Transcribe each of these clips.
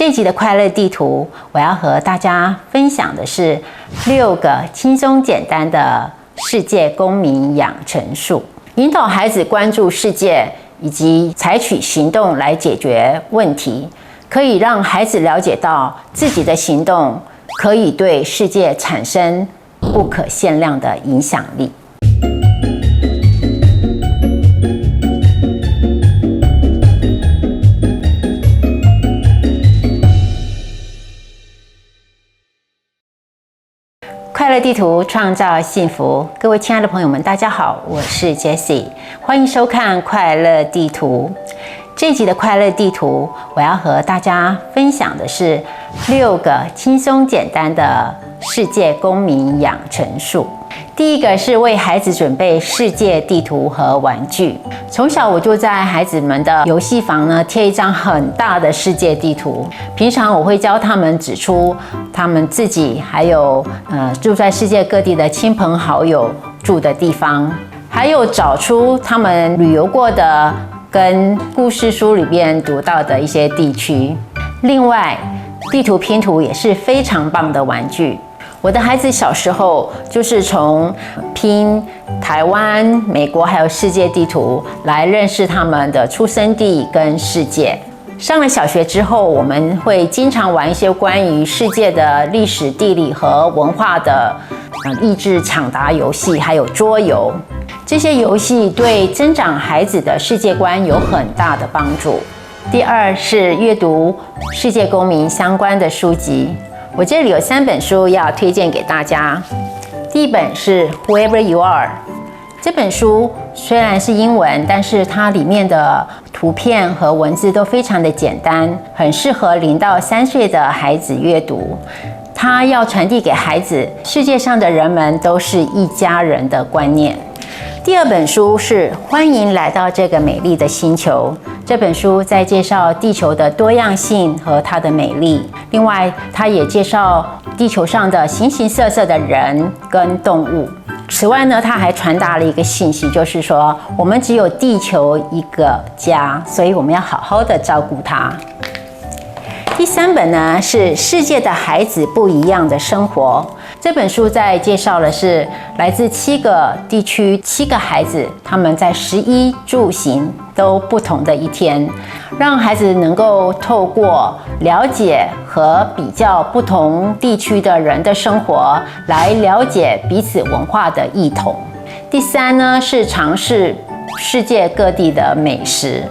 这一集的快乐地图，我要和大家分享的是6个轻松简单的世界公民养成术，引导孩子关注世界以及采取行动来解决问题，可以让孩子了解到自己的行动可以对世界产生不可限量的影响力。快乐地图创造幸福，各位亲爱的朋友们，大家好，我是 Jessie， 欢迎收看快乐地图。这一集的快乐地图，我要和大家分享的是6个轻松简单的世界公民养成术。第一个是为孩子准备世界地图和玩具。从小我就在孩子们的游戏房呢贴一张很大的世界地图。平常我会教他们指出他们自己还有住在世界各地的亲朋好友住的地方，还有找出他们旅游过的跟故事书里面读到的一些地区。另外，地图拼图也是非常棒的玩具。我的孩子小时候就是从拼台湾、美国还有世界地图来认识他们的出生地跟世界。上了小学之后，我们会经常玩一些关于世界的历史、地理和文化的益智抢答游戏，还有桌游。这些游戏对增长孩子的世界观有很大的帮助。第二是阅读世界公民相关的书籍。我这里有3本书要推荐给大家。第一本是 Whoever You Are， 这本书虽然是英文，但是它里面的图片和文字都非常的简单，很适合0到3岁的孩子阅读。它要传递给孩子世界上的人们都是一家人的观念。第2本书是欢迎来到这个美丽的星球。这本书在介绍地球的多样性和它的美丽，另外它也介绍地球上的形形色色的人跟动物。此外呢，它还传达了一个信息，就是说我们只有地球一个家，所以我们要好好的照顾它。第3本呢是世界的孩子不一样的生活。这本书在介绍的是来自7个地区7个孩子，他们在食衣住行都不同的一天，让孩子能够透过了解和比较不同地区的人的生活，来了解彼此文化的异同。第3呢是尝试世界各地的美食，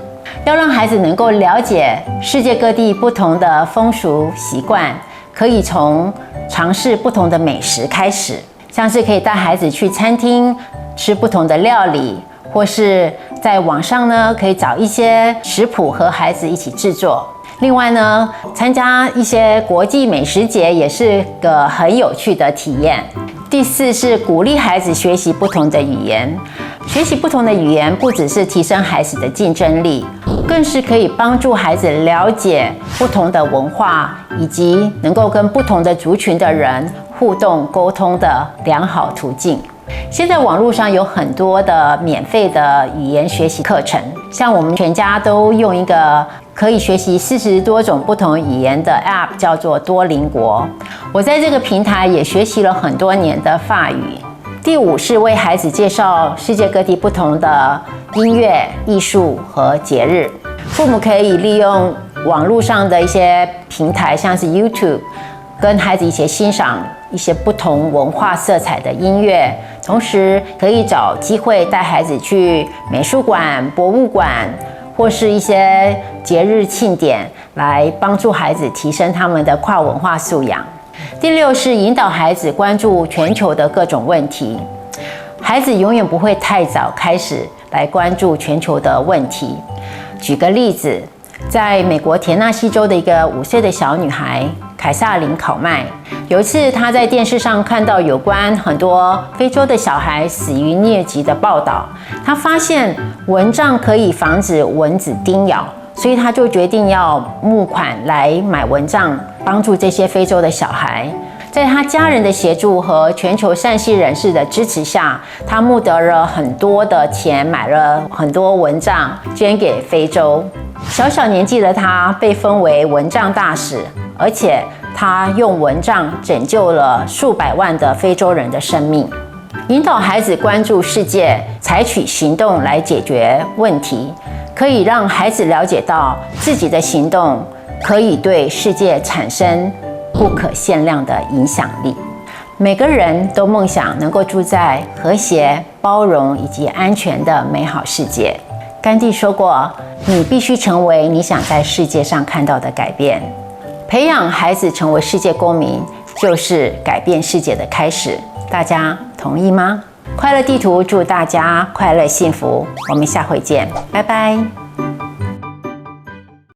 要让孩子能够了解世界各地不同的风俗习惯，可以从尝试不同的美食开始，像是可以带孩子去餐厅吃不同的料理，或是在网上呢可以找一些食谱和孩子一起制作。另外呢，参加一些国际美食节也是个很有趣的体验。第4是鼓励孩子学习不同的语言。学习不同的语言不只是提升孩子的竞争力，更是可以帮助孩子了解不同的文化，以及能够跟不同的族群的人互动沟通的良好途径。现在网络上有很多的免费的语言学习课程，像我们全家都用一个可以学习40多种不同语言的 App， 叫做多邻国。我在这个平台也学习了很多年的法语。第5是为孩子介绍世界各地不同的音乐、艺术和节日。父母可以利用网络上的一些平台，像是 YouTube， 跟孩子一起欣赏一些不同文化色彩的音乐，同时可以找机会带孩子去美术馆、博物馆，或是一些节日庆典，来帮助孩子提升他们的跨文化素养。第6是引导孩子关注全球的各种问题。孩子永远不会太早开始来关注全球的问题。举个例子，在美国田纳西州的一个5岁的小女孩凯撒琳·考麦，有一次她在电视上看到有关很多非洲的小孩死于疟疾的报道，她发现蚊帐可以防止蚊子叮咬，所以她就决定要募款来买蚊帐，帮助这些非洲的小孩。在他家人的协助和全球善心人士的支持下，他募得了很多的钱，买了很多蚊帐捐给非洲。小小年纪的他被封为蚊帐大使，而且他用蚊帐拯救了数百万的非洲人的生命。引导孩子关注世界，采取行动来解决问题，可以让孩子了解到自己的行动可以对世界产生不可限量的影响力。每个人都梦想能够住在和谐、包容以及安全的美好世界。甘地说过，你必须成为你想在世界上看到的改变。培养孩子成为世界公民，就是改变世界的开始。大家同意吗？快乐地图祝大家快乐幸福，我们下回见，拜拜。